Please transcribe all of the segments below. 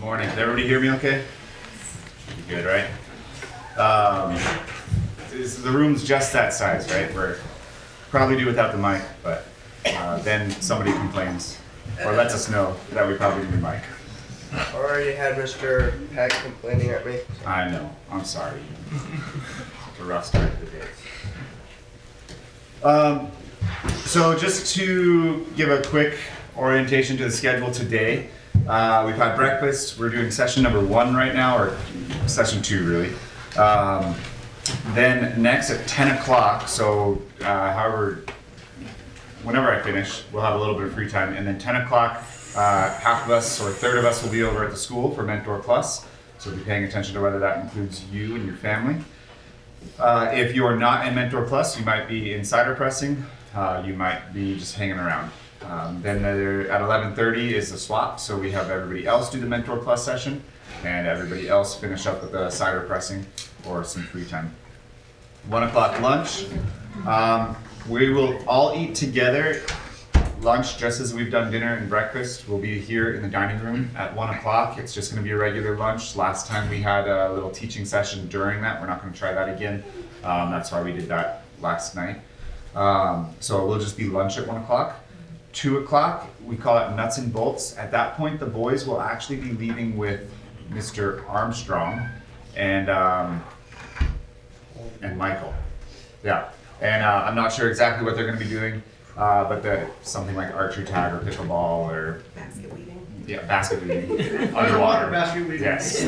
Morning. Can everybody hear me okay? You good, right? The room's just that size, right? We're probably do without the mic, but then somebody complains or lets us know that we probably need a mic. Already had Mr. Peck complaining at me. I know. I'm sorry. It's a rough start to the day. So just to give a quick orientation to the schedule today, we've had breakfast. We're doing session number 1 right now, or session 2 really. Then next at 10 o'clock, so whenever I finish, we'll have a little bit of free time. And then 10 o'clock, half of us or a third of us will be over at the school for Mentor Plus. So be paying attention to whether that includes you and your family. If you are not in Mentor Plus, you might be insider pressing. You might be just hanging around. Then at 11:30 is the swap, so we have everybody else do the Mentor Plus session, and everybody else finish up with the cider pressing or some free time. 1 o'clock lunch. We will all eat together. Lunch, just as we've done dinner and breakfast, will be here in the dining room at 1 o'clock. It's just going to be a regular lunch. Last time we had a little teaching session during that. We're not going to try that again. That's why we did that last night. So it will just be lunch at 1 o'clock. 2 o'clock, we call it nuts and bolts. At that point, the boys will actually be leaving with Mr. Armstrong and Michael. Yeah, and I'm not sure exactly what they're going to be doing, but something like archery tag or pickleball or Basket weaving. Yeah, basket weaving. Underwater. Basket weaving. Yes.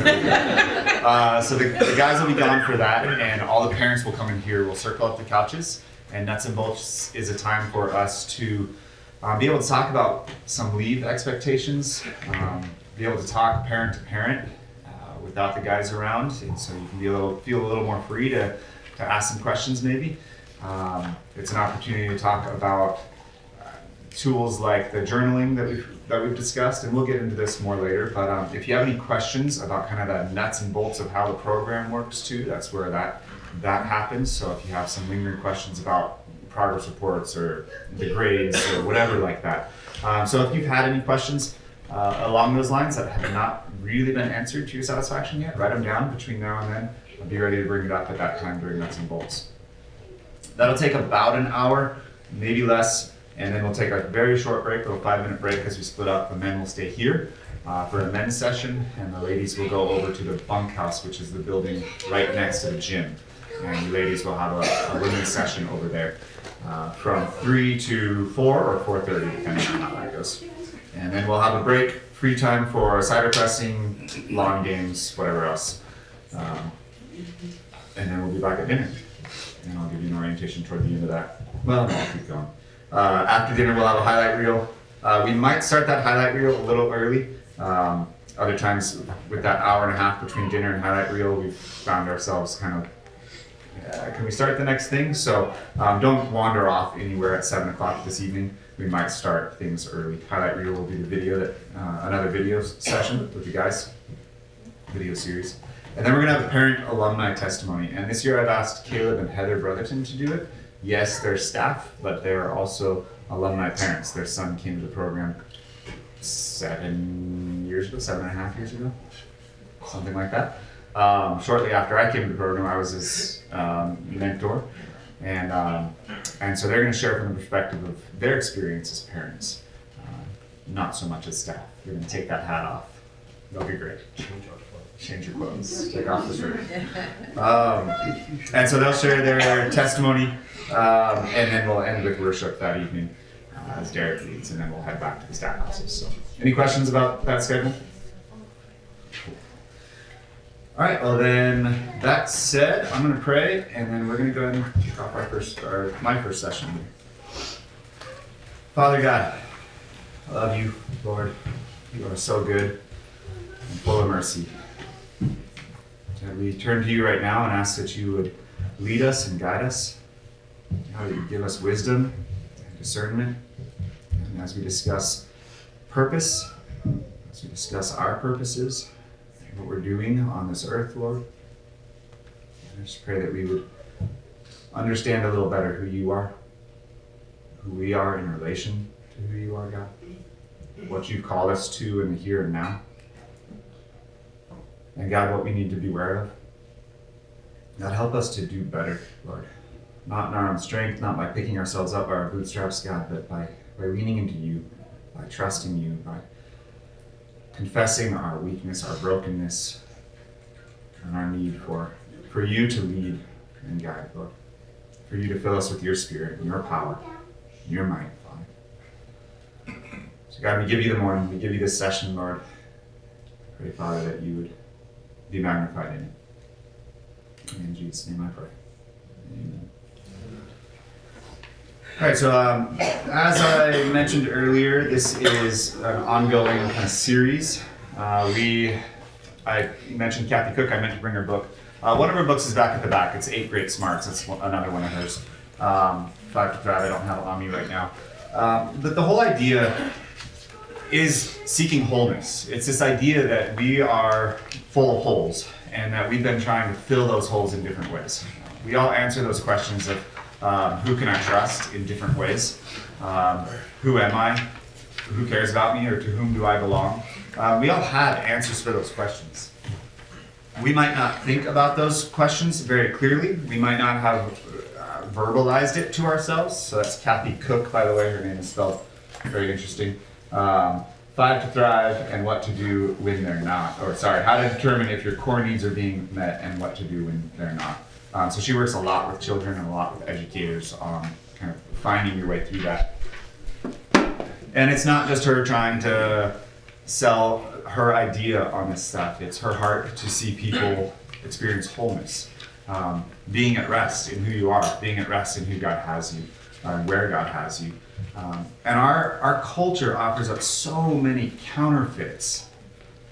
So the guys will be gone for that, and all the parents will come in here. We'll circle up the couches, and nuts and bolts is a time for us to be able to talk about some leave expectations, be able to talk parent to parent without the guys around, and so you can feel a little more free to ask some questions maybe. It's an opportunity to talk about tools like the journaling that we've discussed, and we'll get into this more later. But if you have any questions about kind of the nuts and bolts of how the program works too, that's where that happens. So if you have some lingering questions about progress reports or the grades or whatever like that. So if you've had any questions along those lines that have not really been answered to your satisfaction yet, write them down between now and then. I'll be ready to bring it up at that time during nuts and bolts. That'll take about an hour, maybe less, and then we'll take a very short break, a little 5-minute break as we split up. The men will stay here for a men's session, and the ladies will go over to the bunkhouse, which is the building right next to the gym. And you ladies will have a women's session over there from 3 to 4 or 4:30, depending on how that goes. And then we'll have a break, free time for cider pressing, lawn games, whatever else. And then we'll be back at dinner. And I'll give you an orientation toward the end of that. Well, no, I'll keep going. After dinner, we'll have a highlight reel. We might start that highlight reel a little early. Other times, with that hour and a half between dinner and highlight reel, we've found ourselves kind of, can we start the next thing? So don't wander off anywhere at 7 o'clock this evening. We might start things early. Highlight reel will be the video another video session with you guys, video series. And then we're gonna have a parent alumni testimony. And this year I've asked Caleb and Heather Brotherton to do it. Yes, they're staff, but they're also alumni parents. Their son came to the program 7 years ago, 7.5 years ago, something like that. Shortly after I came to the program, I was his mentor. And so they're gonna share from the perspective of their experience as parents, not so much as staff. They're gonna take that hat off. That'll be great. Change your clothes, take off the shirt. And so they'll share their testimony, and then we'll end with worship that evening as Derek leads, and then we'll head back to the staff houses. So, any questions about that schedule? All right, well then, that said, I'm gonna pray, and then we're gonna go ahead and kick off my first session. Father God, I love you, Lord. You are so good and full of mercy. And we turn to you right now and ask that you would lead us and guide us, how you give us wisdom and discernment. And as we discuss purpose, as we discuss our purposes, and what we're doing on this earth, Lord, I just pray that we would understand a little better who you are, who we are in relation to who you are, God, what you've called us to in the here and now. and God, what we need to be aware of. God, help us to do better, Lord. Not in our own strength, not by picking ourselves up by our bootstraps, God, but by leaning into you, by trusting you, by confessing our weakness, our brokenness, and our need for you to lead and guide, Lord. For you to fill us with your spirit, your power, your might, Father. So God, we give you the morning, we give you this session, Lord. Pray, Father, that you would be magnified in it. In Jesus' name I pray. Amen. All right, so as I mentioned earlier, this is an ongoing kind of series. I mentioned Kathy Cook, I meant to bring her book. One of her books is back at the back. It's 8 Great Smarts. That's another one of hers. 5 to Thrive, I don't have it on me right now. But the whole idea is seeking wholeness. It's this idea that we are full of holes and that we've been trying to fill those holes in different ways. We all answer those questions of who can I trust in different ways? Who am I? Who cares about me, or to whom do I belong? We all have answers for those questions. We might not think about those questions very clearly. We might not have verbalized it to ourselves. So that's Kathy Cook, by the way. Her name is spelled very interesting. 5 to Thrive and What to Do When They're Not. Or sorry, How to Determine If Your Core Needs Are Being Met and What to Do When They're Not. So she works a lot with children and a lot with educators on kind of finding your way through that. And it's not just her trying to sell her idea on this stuff. It's her heart to see people experience wholeness, being at rest in who you are, being at rest in who God has you, and where God has you. And our culture offers up so many counterfeits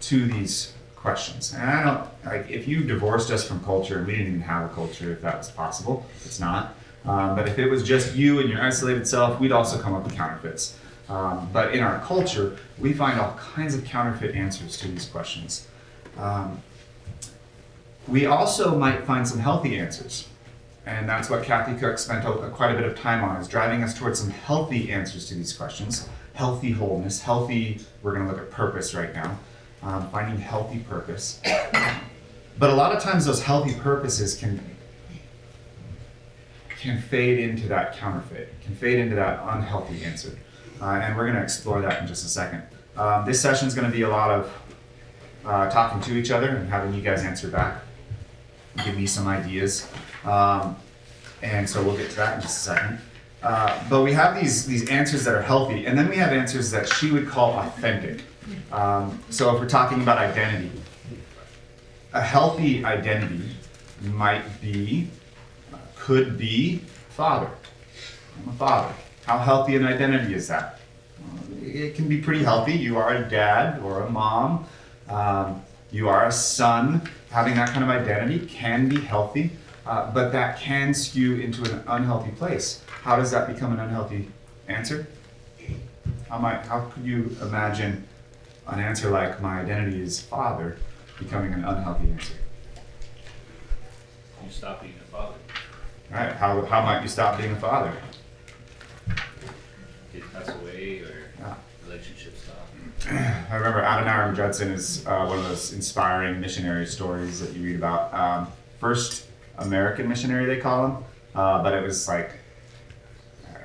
to these questions. And I don't, like, if you divorced us from culture, we didn't even have a culture if that was possible. It's not. But if it was just you and your isolated self, we'd also come up with counterfeits. But in our culture, we find all kinds of counterfeit answers to these questions. We also might find some healthy answers. And that's what Kathy Cook spent quite a bit of time on, is driving us towards some healthy answers to these questions. Healthy wholeness, healthy, we're going to look at purpose right now, finding healthy purpose. But a lot of times those healthy purposes can fade into that counterfeit, can fade into that unhealthy answer. And we're going to explore that in just a second. This session is going to be a lot of talking to each other and having you guys answer back, give me some ideas. And so we'll get to that in just a second. But we have these answers that are healthy, and then we have answers that she would call authentic. So if we're talking about identity, a healthy identity could be father. I'm a father. How healthy an identity is that? It can be pretty healthy. You are a dad or a mom. You are a son. Having that kind of identity can be healthy, but that can skew into an unhealthy place. How does that become an unhealthy answer? How could you imagine an answer like my identity is father becoming an unhealthy answer? You stop being a father. All right. How might you stop being a father? Kids pass away or relationships stop. I remember Adoniram Judson is one of those inspiring missionary stories that you read about. First American missionary, they call him, but it was like,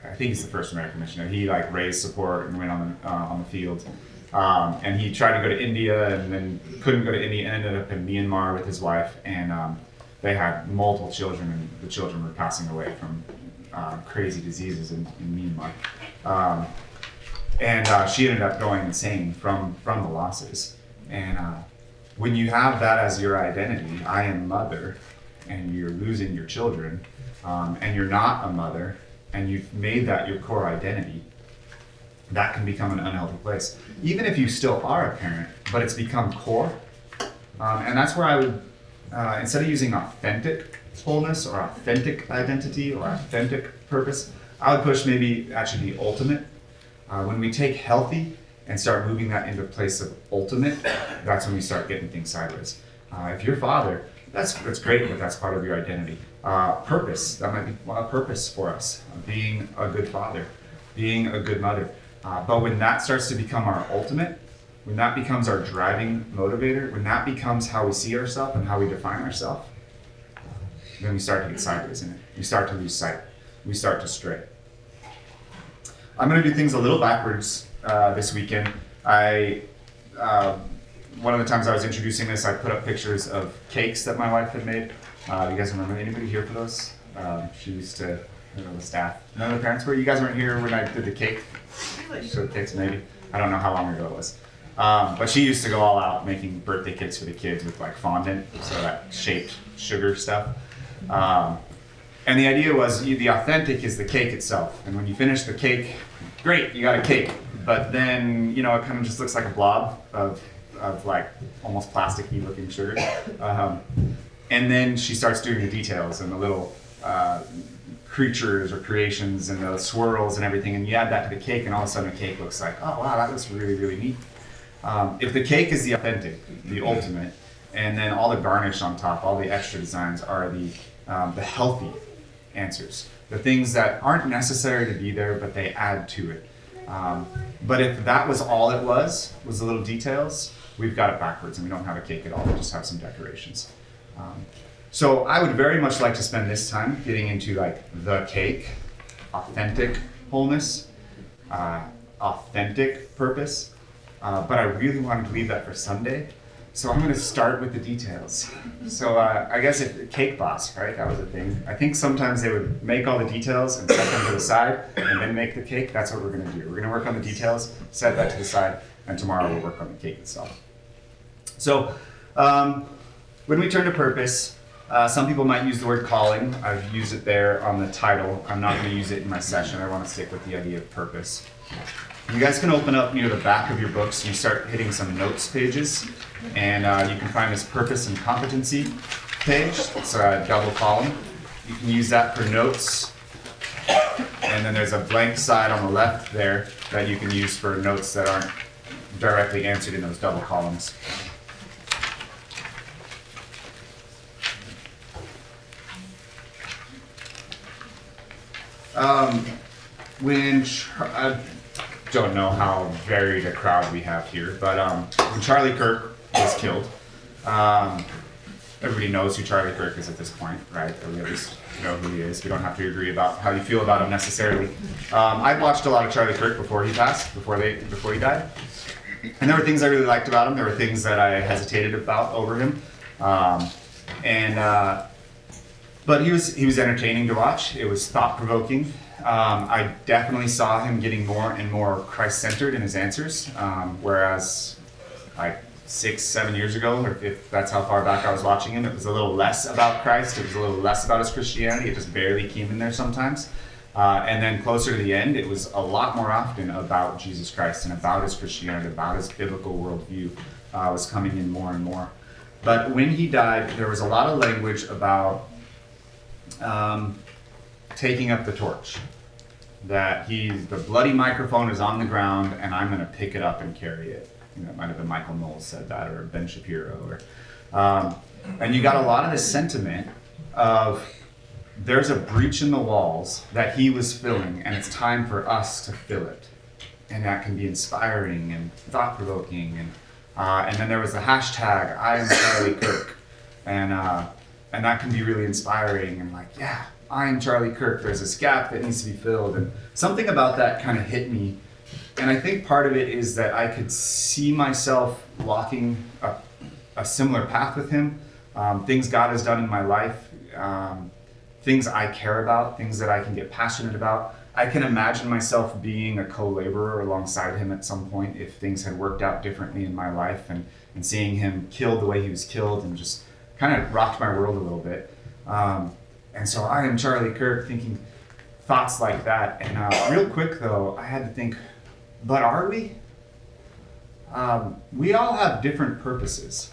I think he's the first American missionary. He like raised support and went on the field, and he tried to go to India and then couldn't go to India and ended up in Myanmar with his wife, and they had multiple children, and the children were passing away from crazy diseases in Myanmar. And she ended up going insane from the losses. And when you have that as your identity, I am mother, and you're losing your children, and you're not a mother, and you've made that your core identity, that can become an unhealthy place. Even if you still are a parent, but it's become core. And that's where I would, instead of using authentic wholeness or authentic identity or authentic purpose, I would push maybe actually the ultimate. When we take healthy and start moving that into a place of ultimate, that's when we start getting things sideways. If you're father, that's great, but that's part of your identity. Purpose, that might be a purpose for us, being a good father, being a good mother. But when that starts to become our ultimate, when that becomes our driving motivator, when that becomes how we see ourselves and how we define ourselves, then we start to get sideways in it. We start to lose sight. We start to stray. I'm going to do things a little backwards this weekend. One of the times I was introducing this, I put up pictures of cakes that my wife had made. You guys remember? Anybody here for those? She used to, the staff. None of the parents were? You guys weren't here when I did the cake? Showed cakes maybe. I don't know how long ago it was. But she used to go all out making birthday cakes for the kids with like fondant, so that shaped sugar stuff. And the idea was the authentic is the cake itself. And when you finish the cake, great, you got a cake. But then, it kind of just looks like a blob of like almost plasticky looking sugar. And then she starts doing the details and the little creatures or creations and the swirls and everything. And you add that to the cake and all of a sudden the cake looks like, oh wow, that looks really, really neat. If the cake is the authentic, the ultimate, and then all the garnish on top, all the extra designs are the healthy answers. The things that aren't necessary to be there, but they add to it. But if that was all it was the little details, we've got it backwards and we don't have a cake at all, we just have some decorations. So I would very much like to spend this time getting into like the cake, authentic wholeness, authentic purpose, but I really wanted to leave that for Sunday. So I'm going to start with the details. So I guess if Cake Boss, right? That was a thing. I think sometimes they would make all the details and set them to the side and then make the cake. That's what we're going to do. We're going to work on the details, set that to the side, and tomorrow we'll work on the cake itself. So when we turn to purpose, some people might use the word calling. I've used it there on the title. I'm not going to use it in my session. I want to stick with the idea of purpose. You guys can open up near the back of your books and you start hitting some notes pages. And you can find this purpose and competency page. It's a double column. You can use that for notes. And then there's a blank side on the left there that you can use for notes that aren't directly answered in those double columns. I don't know how varied a crowd we have here, but when Charlie Kirk was killed, everybody knows who Charlie Kirk is at this point, right? Or we at least know who he is. We don't have to agree about how you feel about him necessarily. I watched a lot of Charlie Kirk before he passed, before he died, and there were things I really liked about him. There were things that I hesitated about over him, but he was entertaining to watch. It was thought-provoking. I definitely saw him getting more and more Christ-centered in his answers, whereas like 6-7 years ago, or if that's how far back I was watching him, it was a little less about Christ. It was a little less about his Christianity. It just barely came in there sometimes. And then closer to the end, it was a lot more often about Jesus Christ and about his Christianity, about his biblical worldview was coming in more and more. But when he died, there was a lot of language about taking up the torch. That the bloody microphone is on the ground and I'm going to pick it up and carry it. It might have been Michael Knowles said that, or Ben Shapiro. And you got a lot of this sentiment of there's a breach in the walls that he was filling and it's time for us to fill it. And that can be inspiring and thought-provoking. And then there was the hashtag, I am Charlie Kirk. And that can be really inspiring and like, yeah, I am Charlie Kirk. There's this gap that needs to be filled. And something about that kind of hit me. And I think part of it is that I could see myself walking a similar path with him. Things God has done in my life, things I care about, things that I can get passionate about. I can imagine myself being a co-laborer alongside him at some point if things had worked out differently in my life, and seeing him killed the way he was killed and just kind of rocked my world a little bit. And so I am Charlie Kirk, thinking thoughts like that. And real quick though, I had to think, but are we? We all have different purposes.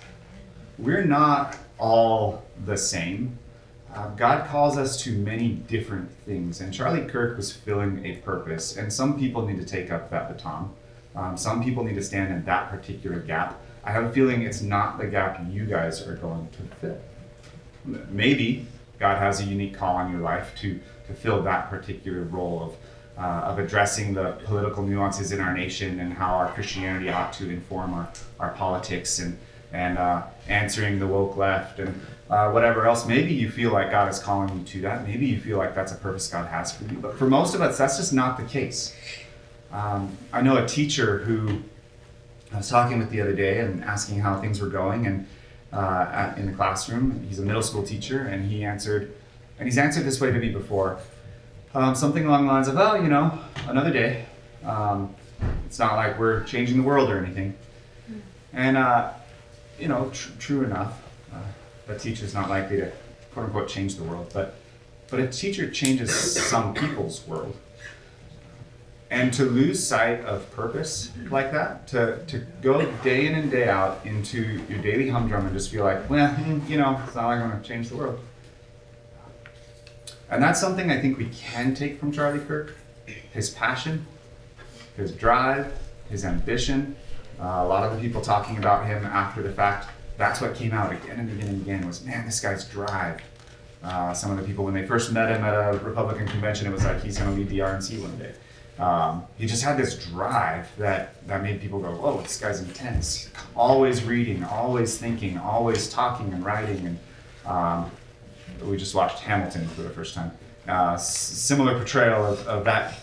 We're not all the same. God calls us to many different things, and Charlie Kirk was filling a purpose, and some people need to take up that baton. Some people need to stand in that particular gap. I have a feeling it's not the gap you guys are going to fill. Maybe God has a unique call on your life to fill that particular role of addressing the political nuances in our nation and how our Christianity ought to inform our politics and answering the woke left and whatever else. Maybe you feel like God is calling you to that. Maybe you feel like that's a purpose God has for you. But for most of us, that's just not the case. I know a teacher who I was talking with the other day and asking how things were going, and in the classroom. He's a middle school teacher, and he's answered this way to me before. Something along the lines of, well, another day. It's not like we're changing the world or anything. And, true enough, a teacher's not likely to, quote unquote, change the world, but a teacher changes some people's world. And to lose sight of purpose like that, to go day in and day out into your daily humdrum and just feel like, well, it's not like I'm going to change the world. And that's something I think we can take from Charlie Kirk. His passion, his drive, his ambition. A lot of the people talking about him after the fact, that's what came out again and again and again was, man, this guy's drive. Some of the people, when they first met him at a Republican convention, it was like, he's going to lead the RNC one day. He just had this drive that made people go, whoa, this guy's intense. Always reading, always thinking, always talking and writing. And we just watched Hamilton for the first time. Similar portrayal of that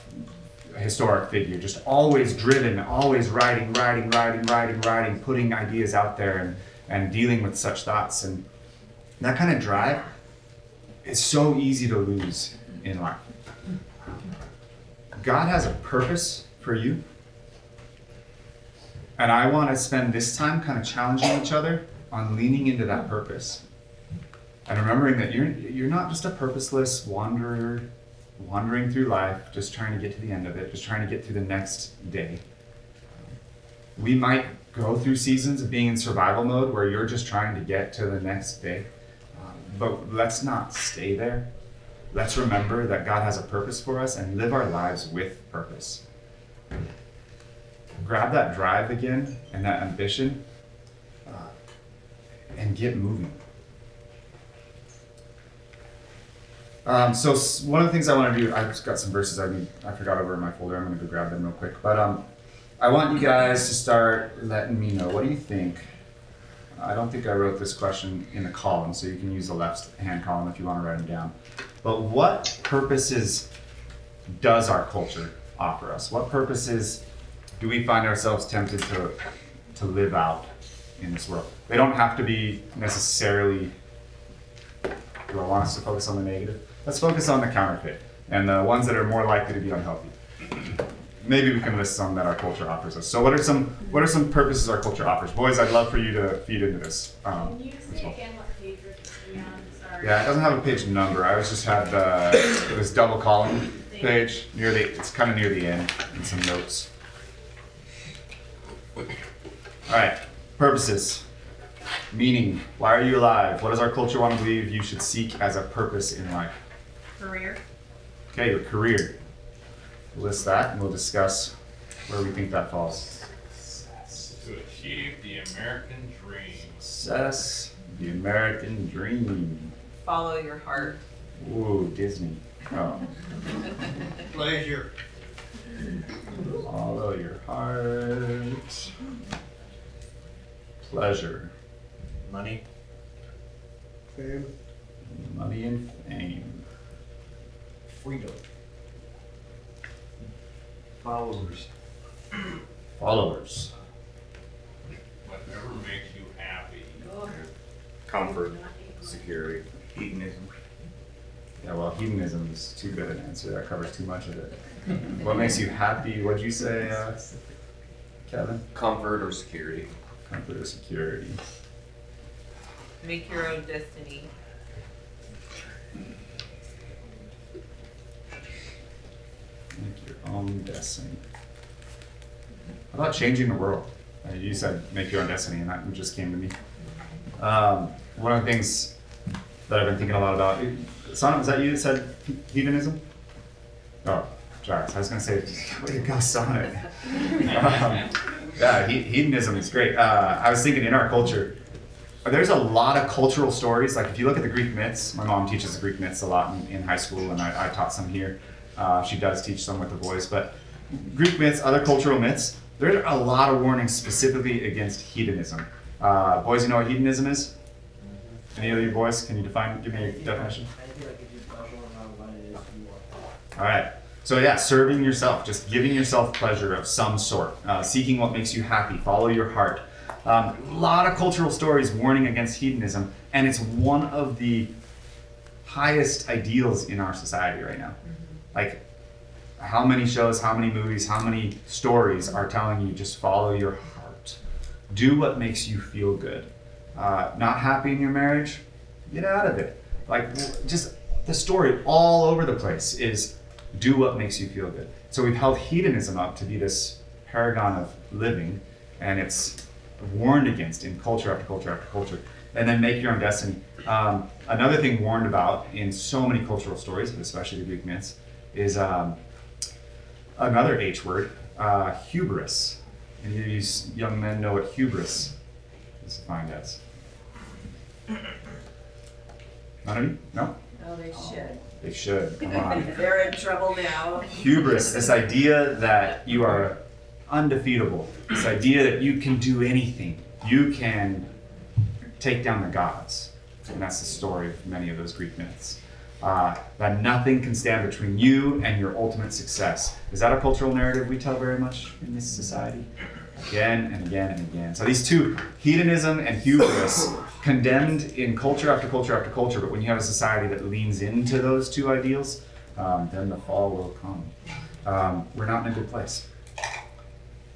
historic figure, just always driven, always writing, putting ideas out there and dealing with such thoughts. And that kind of drive is so easy to lose in life. God has a purpose for you. And I want to spend this time kind of challenging each other on leaning into that purpose. And remembering that you're not just a purposeless wanderer wandering through life, just trying to get to the end of it, just trying to get through the next day. We might go through seasons of being in survival mode where you're just trying to get to the next day. But let's not stay there. Let's remember that God has a purpose for us and live our lives with purpose. Grab that drive again and that ambition and get moving. So one of the things I want to do, I've just got some verses I forgot over in my folder. I'm going to go grab them real quick. But I want you guys to start letting me know, what do you think? I don't think I wrote this question in the column, so you can use the left-hand column if you want to write them down. But what purposes does our culture offer us? What purposes do we find ourselves tempted to live out in this world? They don't have to be necessarily, do I want us to focus on the negative? Let's focus on the counterfeit and the ones that are more likely to be unhealthy. Maybe we can list some that our culture offers us. So what are some purposes our culture offers? Boys, I'd love for you to feed into this. Can you say again what page we're on? Sorry. Yeah, it doesn't have a page number. I always just had this double column page it's kind of near the end and some notes. All right, purposes, meaning. Why are you alive? What does our culture want to believe you should seek as a purpose in life? Career. Okay, your career. We'll list that and we'll discuss where we think that falls. To achieve the American dream. Success, the American dream. Follow your heart. Ooh, Disney. Oh. Pleasure. Follow your heart. Pleasure. Money. Fame. Money and fame. Freedom. Followers. Followers. Whatever makes you happy. Comfort. Security. Hedonism. Yeah, well, hedonism is too good an answer. That covers too much of it. What makes you happy? What'd you say, Kevin? Comfort or security. Comfort or security. Make your own destiny. Make your own destiny. How about changing the world? You said make your own destiny, and that just came to me. One of the things that I've been thinking a lot about. Son, was that you that said hedonism? Oh, Giles. I was going to say, way to go, Sonic. Yeah, hedonism is great. I was thinking in our culture, there's a lot of cultural stories. Like if you look at the Greek myths, my mom teaches the Greek myths a lot in high school, and I taught some here. She does teach some with the boys, but Greek myths, other cultural myths, there are a lot of warnings specifically against hedonism. Boys, you know what hedonism is? Any of you boys, can you give me a definition? All right. So yeah, serving yourself, just giving yourself pleasure of some sort, seeking what makes you happy, follow your heart. A lot of cultural stories warning against hedonism, and it's one of the highest ideals in our society right now. Like, how many shows, how many movies, how many stories are telling you just follow your heart, do what makes you feel good. Not happy in your marriage, get out of it. Like, just the story all over the place is do what makes you feel good. So we've held hedonism up to be this paragon of living, and it's warned against in culture after culture after culture. And then make your own destiny. Another thing warned about in so many cultural stories, but especially the Greek myths, is another H word, hubris. Any of you young men know what hubris is defined as? None of you? No? Oh, they should. They should. Come on. They're in trouble now. Hubris, this idea that you are undefeatable, this idea that you can do anything, you can take down the gods. And that's the story of many of those Greek myths. That nothing can stand between you and your ultimate success. Is that a cultural narrative we tell very much in this society? Again and again and again. So these two, hedonism and hubris, condemned in culture after culture after culture, but when you have a society that leans into those two ideals, then the fall will come. We're not in a good place.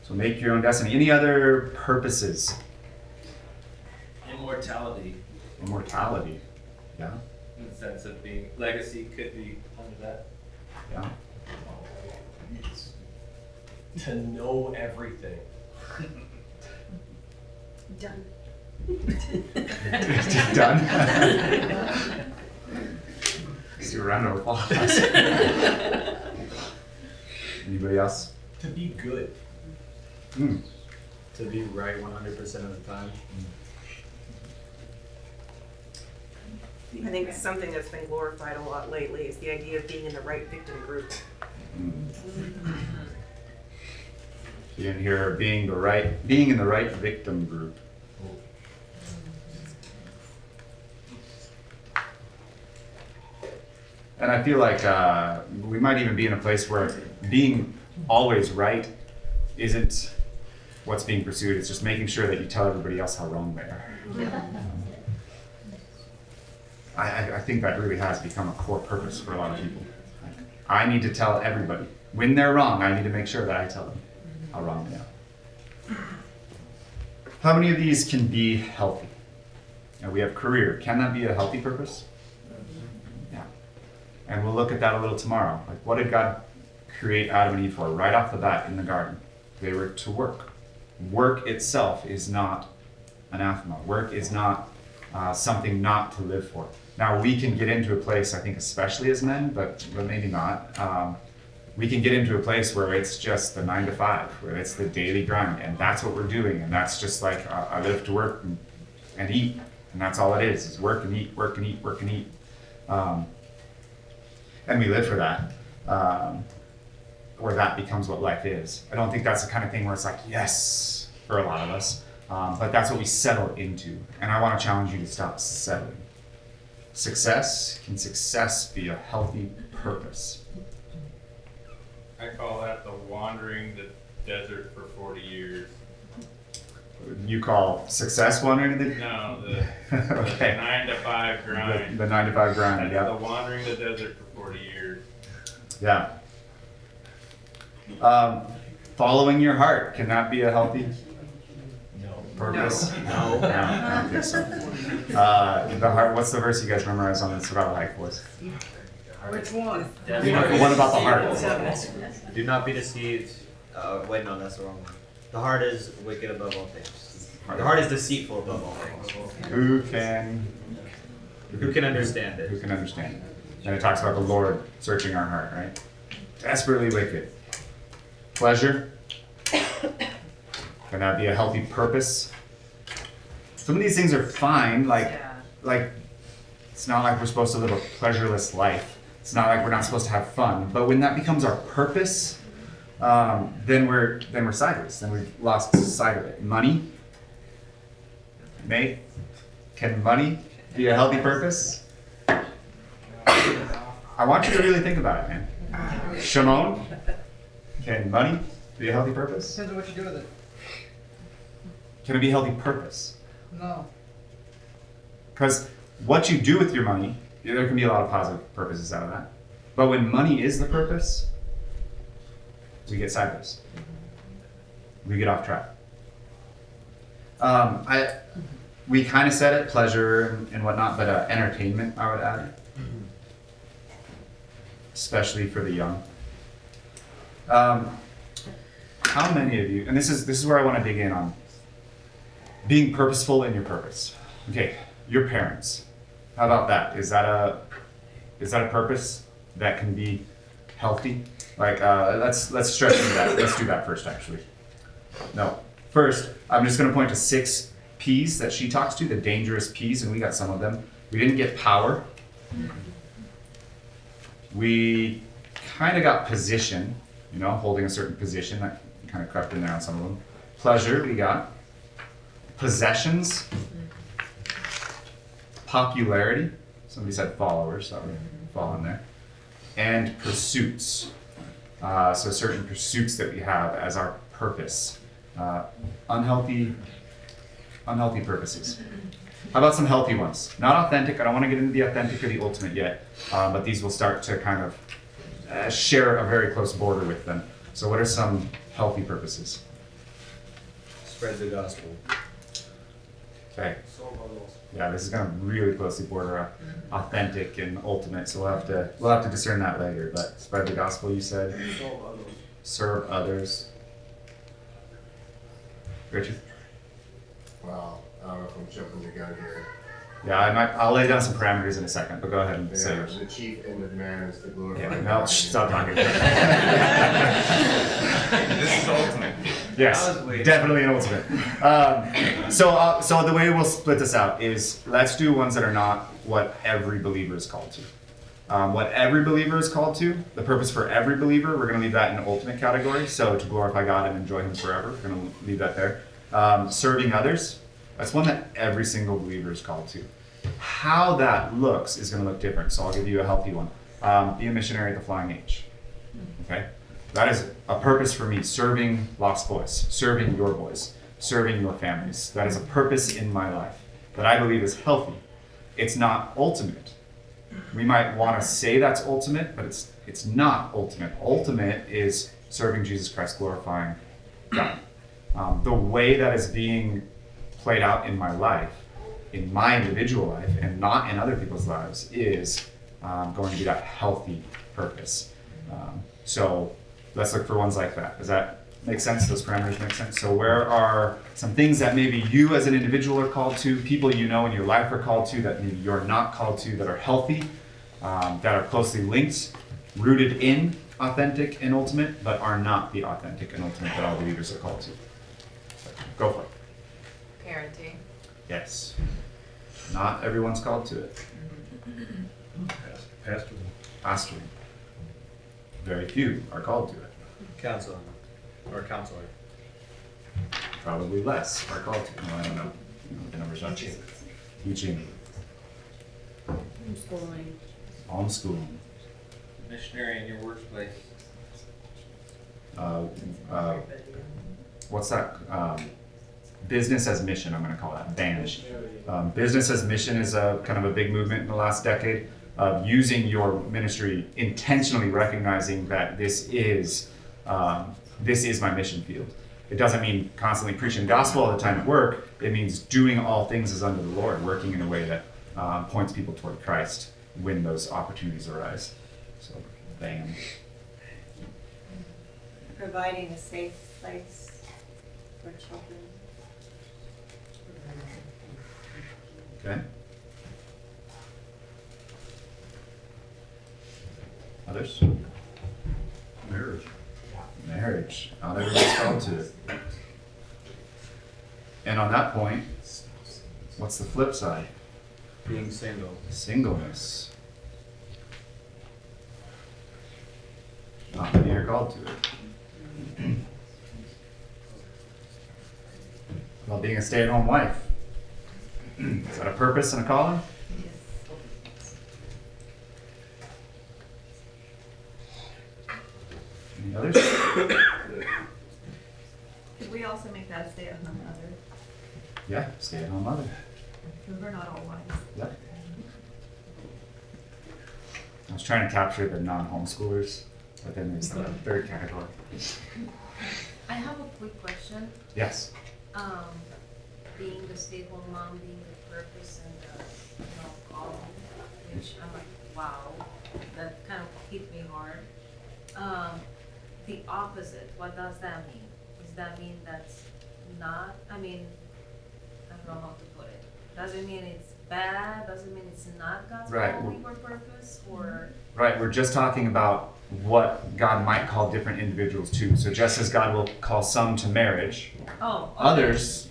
So make your own destiny. Any other purposes? Immortality, Immortality. Yeah? in the sense of being, legacy could be under that. Yeah. To know everything. Done. Done? Let's do a round of applause. Anybody else? To be good. Mm. To be right 100% of the time. I think something that's been glorified a lot lately is the idea of being in the right victim group. You didn't hear being in the right victim group. And I feel like we might even be in a place where being always right isn't what's being pursued. It's just making sure that you tell everybody else how wrong they are. I think that really has become a core purpose for a lot of people. I need to tell everybody. When they're wrong, I need to make sure that I tell them how wrong they are. How many of these can be healthy? Now we have career. Can that be a healthy purpose? Yeah. And we'll look at that a little tomorrow. Like, what did God create Adam and Eve for? Right off the bat in the garden, they were to work. Work itself is not anathema. Work is not something not to live for. Now we can get into a place, I think especially as men, but maybe not, we can get into a place where it's just the 9 to 5, where it's the daily grind, and that's what we're doing, and that's just like, I live to work and eat, and that's all it is work and eat, work and eat, work and eat. And we live for that, or that becomes what life is. I don't think that's the kind of thing where it's like, yes, for a lot of us. But that's what we settle into. And I want to challenge you to stop settling. Can success be a healthy purpose? I call that the wandering the desert for 40 years. You call success wandering the... No, the Okay. 9 to 5 grind. The 9 to 5 grind, That's the yeah. wandering the desert for 40 years. Yeah. Following your heart, can that be a healthy purpose? No. I don't think so. The heart, what's the verse you guys memorize on the survival hike boys? Which one? What about the heart? Do not be deceived. Wait, no, that's the wrong one. The heart is wicked above all things. The heart is deceitful above all things. Who can understand it? Who can understand it? And it talks about the Lord searching our heart, right? Desperately wicked. Pleasure. Can that be a healthy purpose? Some of these things are fine, like it's not like we're supposed to live a pleasureless life. It's not like we're not supposed to have fun. But when that becomes our purpose, then we're sideways. Then we've lost sight of it. Money, Nate, can money be a healthy purpose? I want you to really think about it, man. Shimon, can money be a healthy purpose? Depends on what you do with it. Can it be a healthy purpose? No. Because what you do with your money, there can be a lot of positive purposes out of that. But when money is the purpose, we get sideways. We get off track. We kind of said it, pleasure and whatnot, but entertainment, I would add. Especially for the young. How many of you, and this is where I want to dig in on being purposeful in your purpose. Okay, your parents. How about that? Is that a purpose that can be healthy? Like, let's stretch into that. Let's do that first, actually. No. First, I'm just going to point to 6 P's that she talks to, the dangerous P's, and we got some of them. We didn't get power. We kind of got position, holding a certain position. That kind of crept in there on some of them. Pleasure, we got. Possessions. Popularity. Somebody said followers, that would fall in there. And pursuits. So certain pursuits that we have as our purpose. Unhealthy purposes. How about some healthy ones? Not authentic. I don't want to get into the authentic or the ultimate yet, but these will start to kind of share a very close border with them. So what are some healthy purposes? Spread the gospel. Okay. Yeah, this is going to really closely border authentic and ultimate, so we'll have to discern that later. But spread the gospel, you said. Serve others. Richard? Well, I don't know if I'm jumping the gun here. Yeah, I'll lay down some parameters in a second, but go ahead and say Yeah, yours. the chief end of man is to glorify Yeah, no, God. stop talking. This is ultimate. Yes, That was way- definitely an ultimate. So the way we'll split this out is let's do ones that are not what every believer is called to. What every believer is called to, the purpose for every believer, we're going to leave that in the ultimate category. So to glorify God and enjoy Him forever, we're going to leave that there. Serving others, that's one that every single believer is called to. How that looks is going to look different. So I'll give you a healthy one. Be a missionary at the Flying H. Okay? That is a purpose for me, serving lost boys, serving your boys, serving your families. That is a purpose in my life that I believe is healthy. It's not ultimate. We might want to say that's ultimate, but it's not ultimate. Ultimate is serving Jesus Christ, glorifying God. The way that is being played out in my life, in my individual life, and not in other people's lives, is going to be that healthy purpose. So let's look for ones like that. Does that make sense? Those parameters make sense? So where are some things that maybe you as an individual are called to, people you know in your life are called to, that maybe you're not called to, that are healthy, that are closely linked, rooted in authentic and ultimate, but are not the authentic and ultimate that all believers are called to? Go for it. Parenting. Yes. Not everyone's called to it. Pastoring. Very few are called to it. Counseling. Or counselor. Probably less are called to it. No, I don't know. The numbers not changing. Teaching. Homeschooling. Missionary in your workplace. What's that? Business as mission, I'm going to call that. BAN. Business as mission is a kind of a big movement in the last decade of using your ministry, intentionally recognizing that this is my mission field. It doesn't mean constantly preaching the gospel all the time at work. It means doing all things as unto the Lord, working in a way that points people toward Christ when those opportunities arise. So, BAN. Providing a safe place for children. Okay. Others? Marriage. Marriage. Not everybody's called to it. And on that point, what's the flip side? Being single. Singleness. you're called to it. Well, being a stay-at-home wife, is that a purpose and a calling? Any others? Could we also make that a stay-at-home mother? Yeah, stay-at-home mother. Because we're not all wives. Yep. I was trying to capture the non-homeschoolers, but then there's the third category. I have a quick question. Yes. Being the stay-at-home mom, being the purpose and the, calling, which I'm like, wow, that kind of hit me hard. The opposite, what does that mean? Does that mean that's not, I don't know how to put it. Does it mean it's bad? Does it mean it's not God's Right. calling or purpose? Or, Right, we're just talking about what God might call different individuals to. So just as God will call some to marriage, oh, okay. others,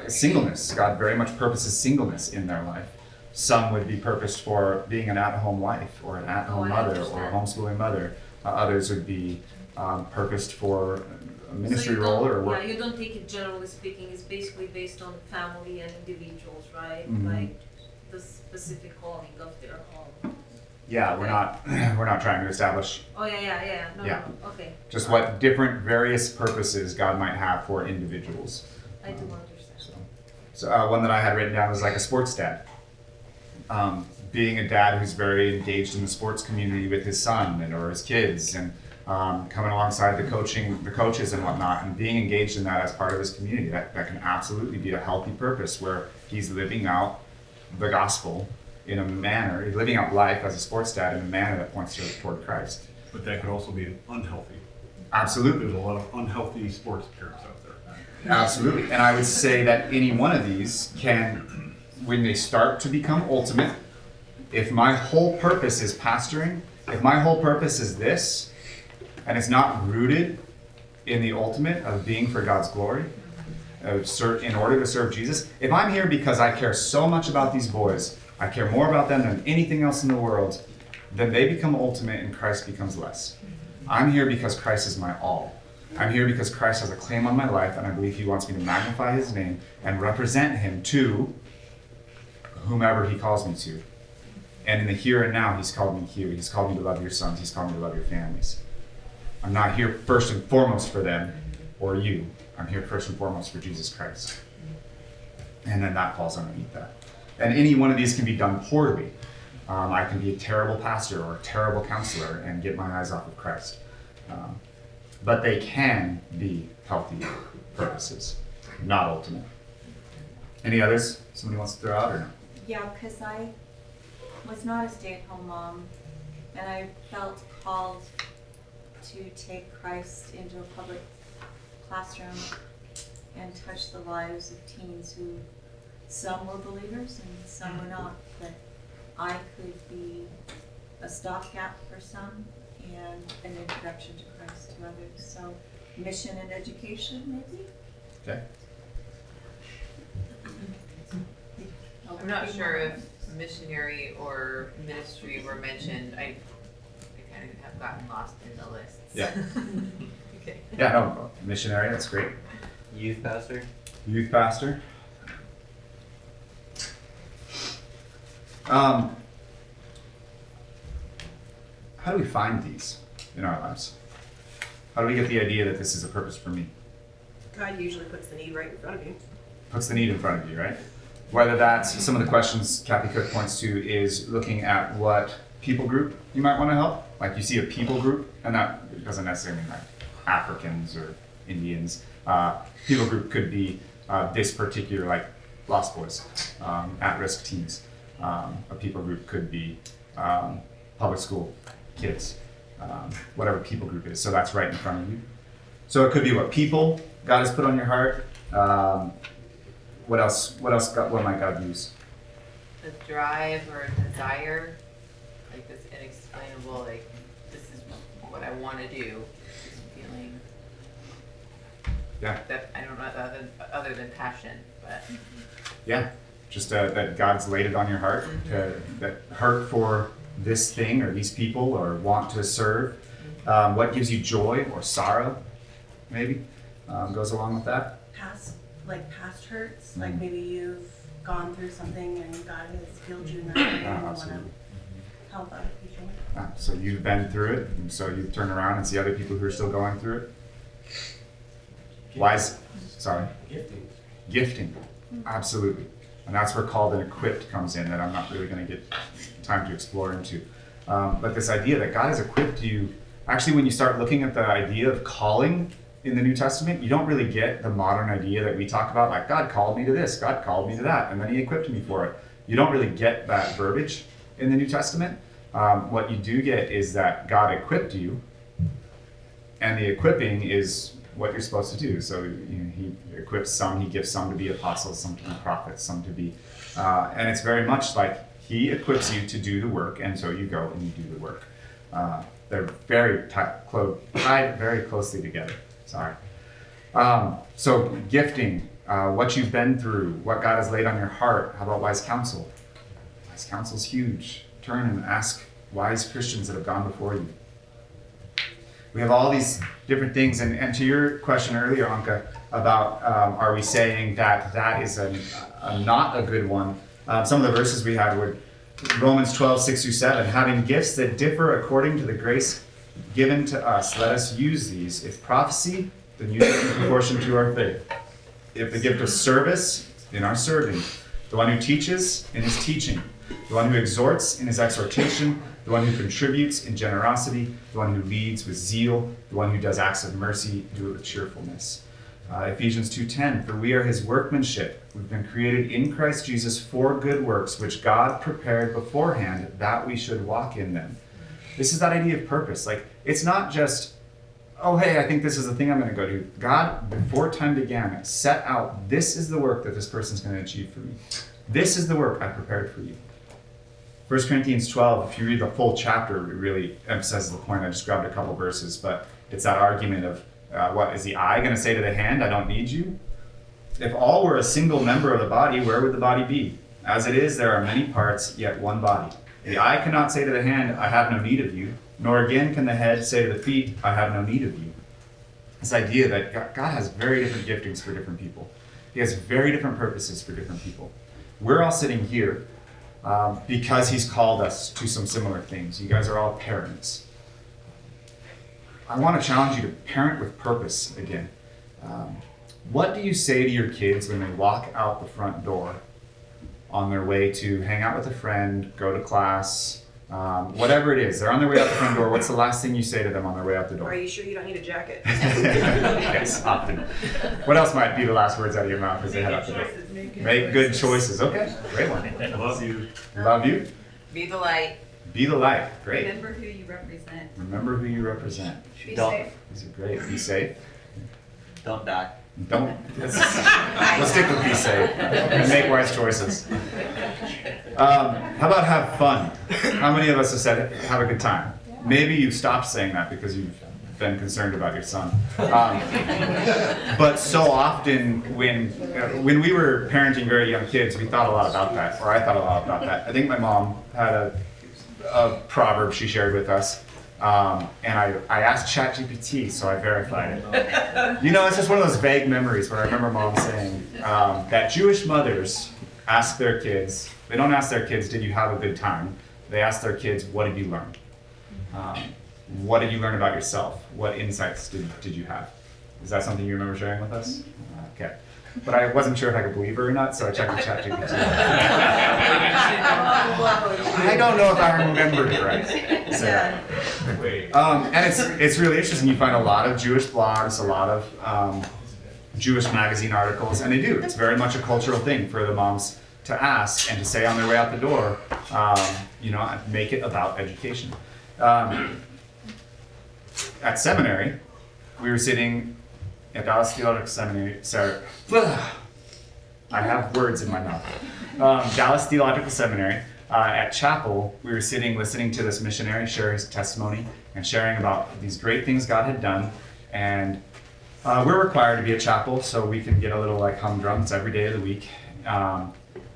singleness. God very much purposes singleness in their life. Some would be purposed for being an at-home wife or an at-home Oh, I mother or a understand. homeschooling mother. Others would be purposed for a ministry So you role don't- or work. Yeah, you don't take it generally speaking, it's basically based on family and individuals, right? Mhm. Like the specific calling of their home. Yeah, we're not we're not trying to establish Oh, yeah, no, Yeah. no, okay. just what different various purposes God might have for individuals. I do understand. So one that I had written down was like a sports dad. Being a dad who's very engaged in the sports community with his son and or his kids, and coming alongside the coaches and whatnot, and being engaged in that as part of his community. That can absolutely be a healthy purpose where he's living out the gospel in a manner, he's living out life as a sports dad in a manner that points toward Christ. But that could also be unhealthy. Absolutely. There's a lot of unhealthy sports parents out there. Absolutely. And I would say that any one of these can, when they start to become ultimate, if my whole purpose is pastoring, if my whole purpose is this, and it's not rooted in the ultimate of being for God's glory, in order to serve Jesus, if I'm here because I care so much about these boys, I care more about them than anything else in the world, then they become ultimate and Christ becomes less. I'm here because Christ is my all. I'm here because Christ has a claim on my life, and I believe he wants me to magnify his name and represent him to whomever he calls me to. And in the here and now, he's called me here. He's called me to love your sons. He's called me to love your families. I'm not here first and foremost for them or you. I'm here first and foremost for Jesus Christ. And then that falls underneath that. And any one of these can be done poorly. I can be a terrible pastor or a terrible counselor and get my eyes off of Christ. But they can be healthy purposes, not ultimate. Any others somebody wants to throw out or no? Yeah, because I was not a stay-at-home mom, and I felt called to take Christ into a public classroom and touch the lives of teens who, some were believers and some were not, but I could be a stopgap for some and an introduction to Christ to others. So mission and education, maybe? Okay. I'm not sure if missionary or ministry were mentioned. I kind of have gotten lost in the list. Yeah. Okay. Yeah, no, missionary, that's great. Youth pastor. Youth pastor. How do we find these in our lives? How do we get the idea that this is a purpose for me? God usually puts the need right in front of you. Puts the need in front of you, right? Whether that's some of the questions Kathy Cook points to is looking at what people group you might want to help. Like you see a people group, and that doesn't necessarily mean like Africans or Indians. People group could be this particular, like Lost Boys, at-risk teens. A people group could be public school kids, whatever people group is. So that's right in front of you. So it could be what people God has put on your heart. What else? What might God use? A drive or a desire, like this inexplainable, like this is what I want to do. This feeling. Yeah. That I don't know other than passion, but Yeah, just that God's laid it on your heart, that heart for this thing or these people or want to serve. What gives you joy or sorrow, maybe, goes along with that. Past hurts, like maybe you've gone through something and God has healed you in that way and you wanna Absolutely. help other people. So you've been through it, and so you turn around and see other people who are still going through it. Gifting, absolutely. And that's where called and equipped comes in, that I'm not really going to get time to explore into. But this idea that God has equipped you, actually when you start looking at the idea of calling in the New Testament, you don't really get the modern idea that we talk about, like God called me to this, God called me to that, and then he equipped me for it. You don't really get that verbiage in the New Testament. What you do get is that God equipped you, and the equipping is what you're supposed to do. So he equips some, he gives some to be apostles, some to be prophets, some to be, and it's very much like he equips you to do the work, and so you go and you do the work. They're very tied very closely together. Sorry. So gifting, what you've been through, what God has laid on your heart. How about wise counsel? Wise counsel is huge. Turn and ask wise Christians that have gone before you. We have all these different things, and to your question earlier, Anka, about are we saying that that is a not a good one? Some of the verses we had were Romans 12:6-7, having gifts that differ according to the grace given to us, let us use these. If prophecy, then use it in proportion to our faith. If the gift of service, in our serving. The one who teaches, in his teaching. The one who exhorts, in his exhortation. The one who contributes in generosity, the one who leads with zeal, the one who does acts of mercy, do it with cheerfulness. Ephesians 2:10, for we are his workmanship. We've been created in Christ Jesus for good works, which God prepared beforehand that we should walk in them. This is that idea of purpose. Like, it's not just, oh, hey, I think this is the thing I'm going to go do. God, before time began, set out, this is the work that this person's going to achieve for me. This is the work I prepared for you. 1 Corinthians 12, if you read the full chapter, it really emphasizes the point. I just grabbed a couple verses, but it's that argument of, what is the eye going to say to the hand, I don't need you? If all were a single member of the body, where would the body be? As it is, there are many parts, yet one body. The eye cannot say to the hand, I have no need of you, nor again can the head say to the feet, I have no need of you. This idea that God has very different giftings for different people. He has very different purposes for different people. We're all sitting here because he's called us to some similar things. You guys are all parents. I want to challenge you to parent with purpose again. What do you say to your kids when they walk out the front door on their way to hang out with a friend, go to class, whatever it is? They're on their way out the front door. What's the last thing you say to them on their way out the door? Are you sure you don't need a jacket? Yes, often. What else might be the last words out of your mouth as they head out the door? Make good choices. Okay, great one. Love you. Love you. Be the light. Be the light. Great. Remember who you represent. Remember who you represent. Be Don't- safe. These are great. Be safe. Don't die. Let's stick with be safe and make wise choices. How about have fun? How many of us have said have a good time? Maybe you've stopped saying that because you've been concerned about your son. But so often when we were parenting very young kids, we thought a lot about that, or I thought a lot about that. I think my mom had a proverb she shared with us. And I asked ChatGPT, so I verified it. You know, it's just one of those vague memories where I remember mom saying that Jewish mothers ask their kids, they don't ask their kids, did you have a good time? They ask their kids, what did you learn? What did you learn about yourself? What insights did you have? Is that something you remember sharing with us? Okay. But I wasn't sure if I could believe her or not, so I checked with ChatGPT. I don't know if I remembered it right. So, and it's really interesting. You find a lot of Jewish blogs, a lot of Jewish magazine articles, and they do. It's very much a cultural thing for the moms to ask and to say on their way out the door, make it about education. At seminary, we were sitting at Dallas Theological Seminary. I have words in my mouth. Dallas Theological Seminary. At chapel, we were sitting listening to this missionary share his testimony and sharing about these great things God had done. And we're required to be at chapel so we can get a little like humdrum. It's every day of the week.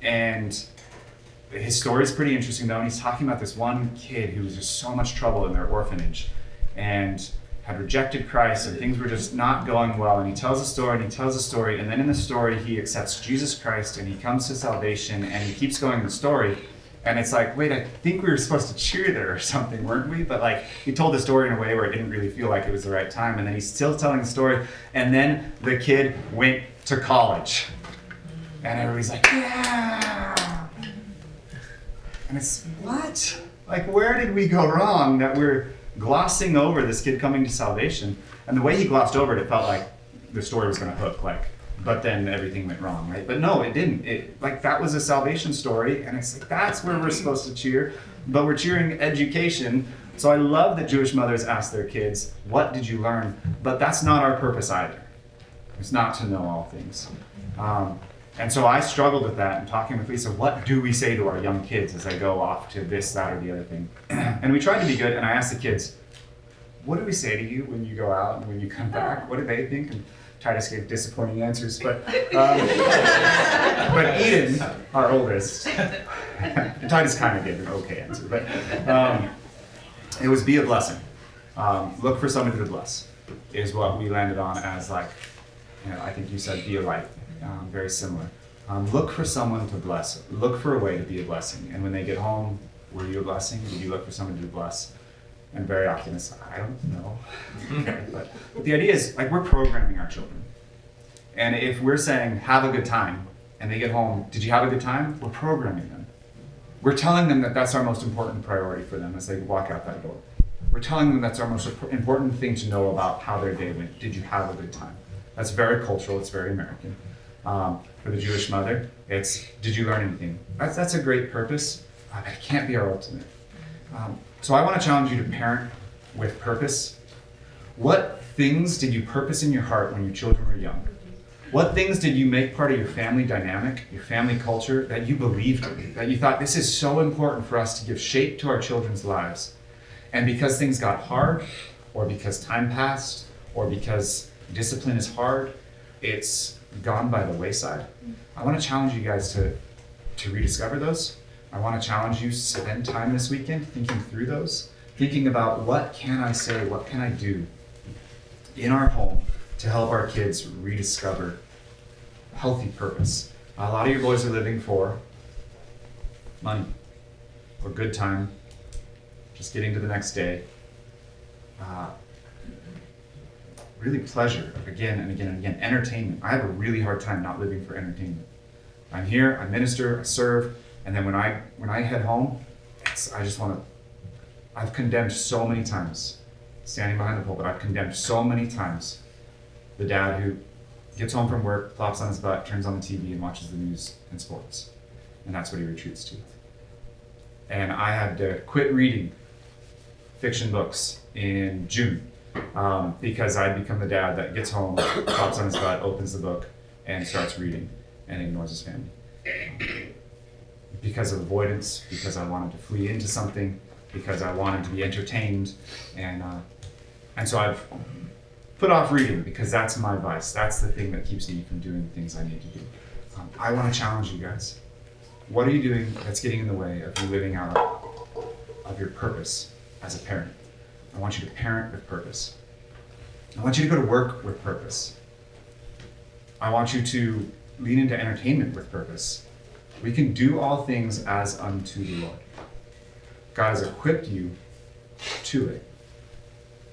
And his story is pretty interesting though. And he's talking about this one kid who was in so much trouble in their orphanage. and had rejected Christ, and things were just not going well. And he tells a story, and he tells a story, and then in the story he accepts Jesus Christ, and he comes to salvation, and he keeps going in the story. And it's like, wait, I think we were supposed to cheer there or something, weren't we? But like, he told the story in a way where it didn't really feel like it was the right time. And then he's still telling the story. And then the kid went to college. And everybody's like, yeah. And it's, what? Like, where did we go wrong that we're glossing over this kid coming to salvation? And the way he glossed over it, it felt like the story was going to hook, like, but then everything went wrong, right? But no, it didn't. It, like, that was a salvation story, and it's like, that's where we're supposed to cheer, but we're cheering education. So I love that Jewish mothers ask their kids, what did you learn? But that's not our purpose either. It's not to know all things. And so I struggled with that and talking with Lisa, what do we say to our young kids as they go off to this, that, or the other thing? And we tried to be good, and I asked the kids, what do we say to you when you go out and when you come back? What do they think? And Titus gave disappointing answers, but Eden, our oldest, and Titus kind of gave an okay answer, but it was be a blessing. Look for someone to bless is what we landed on as, like, you know, I think you said be a light, very similar. Look for someone to bless. Look for a way to be a blessing. And when they get home, were you a blessing? Did you look for someone to bless? And very often it's, I don't know. Okay, but the idea is, like, we're programming our children. And if we're saying, have a good time, and they get home, did you have a good time? We're programming them. We're telling them that that's our most important priority for them as they walk out that door. We're telling them that's our most important thing to know about how their day went. Did you have a good time? That's very cultural, it's very American. For the Jewish mother, it's, did you learn anything? That's a great purpose, but it can't be our ultimate. So I want to challenge you to parent with purpose. What things did you purpose in your heart when your children were young? What things did you make part of your family dynamic, your family culture, that you believed in, that you thought this is so important for us to give shape to our children's lives? And because things got hard, or because time passed, or because discipline is hard, it's gone by the wayside. I want to challenge you guys to rediscover those. I want to challenge you to spend time this weekend thinking through those, thinking about what can I say, what can I do in our home to help our kids rediscover healthy purpose. A lot of your boys are living for money or good time, just getting to the next day. Really pleasure, again and again and again. Entertainment. I have a really hard time not living for entertainment. I'm here, I minister, I serve, and then when I head home, I just want to, I've condemned so many times, standing behind the pulpit, I've condemned so many times the dad who gets home from work, plops on his butt, turns on the TV and watches the news and sports. And that's what he retreats to. And I had to quit reading fiction books in June because I'd become the dad that gets home, plops on his butt, opens the book, and starts reading and ignores his family. Because of avoidance, because I wanted to flee into something, because I wanted to be entertained, and so I've put off reading because that's my vice. That's the thing that keeps me from doing the things I need to do. I want to challenge you guys. What are you doing that's getting in the way of you living out of your purpose as a parent? I want you to parent with purpose. I want you to go to work with purpose. I want you to lean into entertainment with purpose. We can do all things as unto the Lord. God has equipped you to it.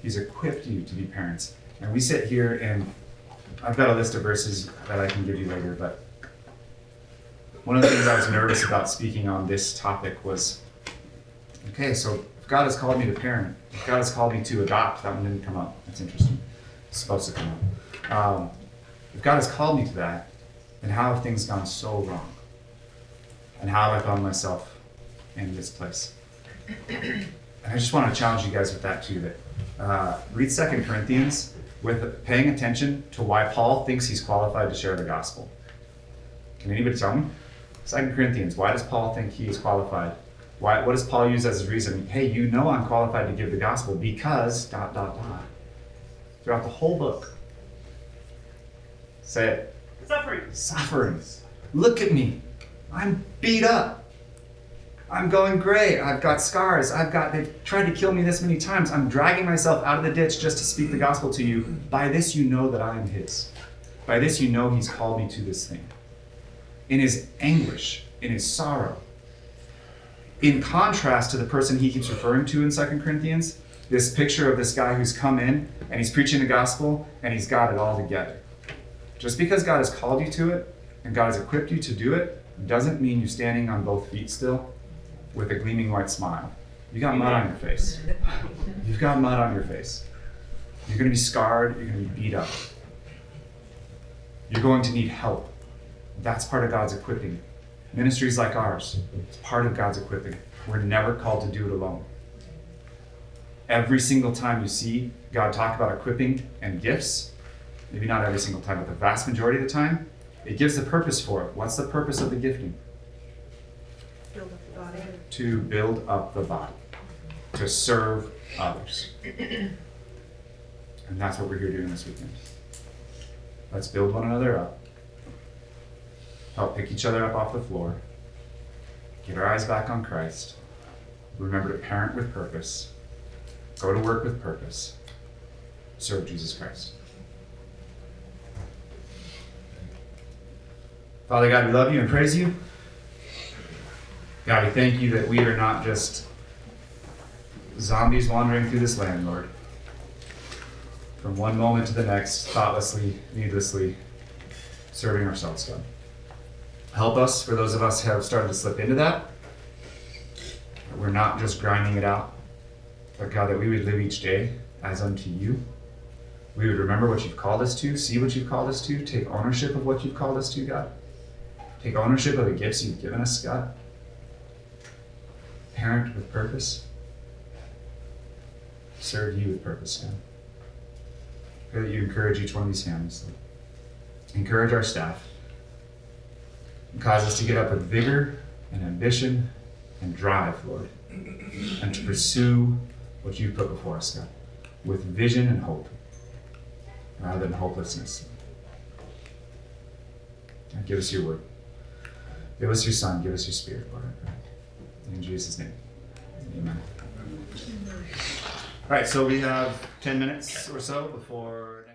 He's equipped you to be parents. And we sit here and I've got a list of verses that I can give you later, but one of the things I was nervous about speaking on this topic was, okay, so if God has called me to parent, if God has called me to adopt, that one didn't come up. That's interesting. It's supposed to come up. If God has called me to that, then how have things gone so wrong? And how have I found myself in this place? And I just want to challenge you guys with that too, that read 2 Corinthians with paying attention to why Paul thinks he's qualified to share the gospel. Can anybody tell me? 2 Corinthians, why does Paul think he is qualified? What does Paul use as his reason? Hey, you know I'm qualified to give the gospel because ... Throughout the whole book. Say it. Suffering. Look at me. I'm beat up. I'm going great. I've got scars. They've tried to kill me this many times. I'm dragging myself out of the ditch just to speak the gospel to you. By this you know that I am his. By this you know he's called me to this thing. In his anguish, in his sorrow. In contrast to the person he keeps referring to in 2 Corinthians, this picture of this guy who's come in and he's preaching the gospel and he's got it all together. Just because God has called you to it and God has equipped you to do it doesn't mean you're standing on both feet still with a gleaming white smile. You got mud on your face. You've got mud on your face. You're going to be scarred. You're going to be beat up. You're going to need help. That's part of God's equipping. Ministries like ours, it's part of God's equipping. We're never called to do it alone. Every single time you see God talk about equipping and gifts, maybe not every single time, but the vast majority of the time, it gives the purpose for it. What's the purpose of the gifting? Build up the body. To build up the body, to serve others. And that's what we're here doing this weekend. Let's build one another up. Help pick each other up off the floor. Get our eyes back on Christ. Remember to parent with purpose. Go to work with purpose. Serve Jesus Christ. Father God, we love you and praise you. God, we thank you that we are not just zombies wandering through this land, Lord. From one moment to the next, thoughtlessly, needlessly, serving ourselves, God. Help us, for those of us who have started to slip into that. We're not just grinding it out, but God, that we would live each day as unto you. We would remember what you've called us to, see what you've called us to, take ownership of what you've called us to, God. Take ownership of the gifts you've given us, God. Parent with purpose. Serve you with purpose, God. Pray that you encourage each one of these families, Lord. Encourage our staff. And cause us to get up with vigor and ambition and drive, Lord. And to pursue what you've put before us, God. With vision and hope. Rather than hopelessness. And give us your word. Give us your Son. Give us your Spirit, Lord, I pray. In Jesus' name. Amen. All right, so we have 10 minutes or so before...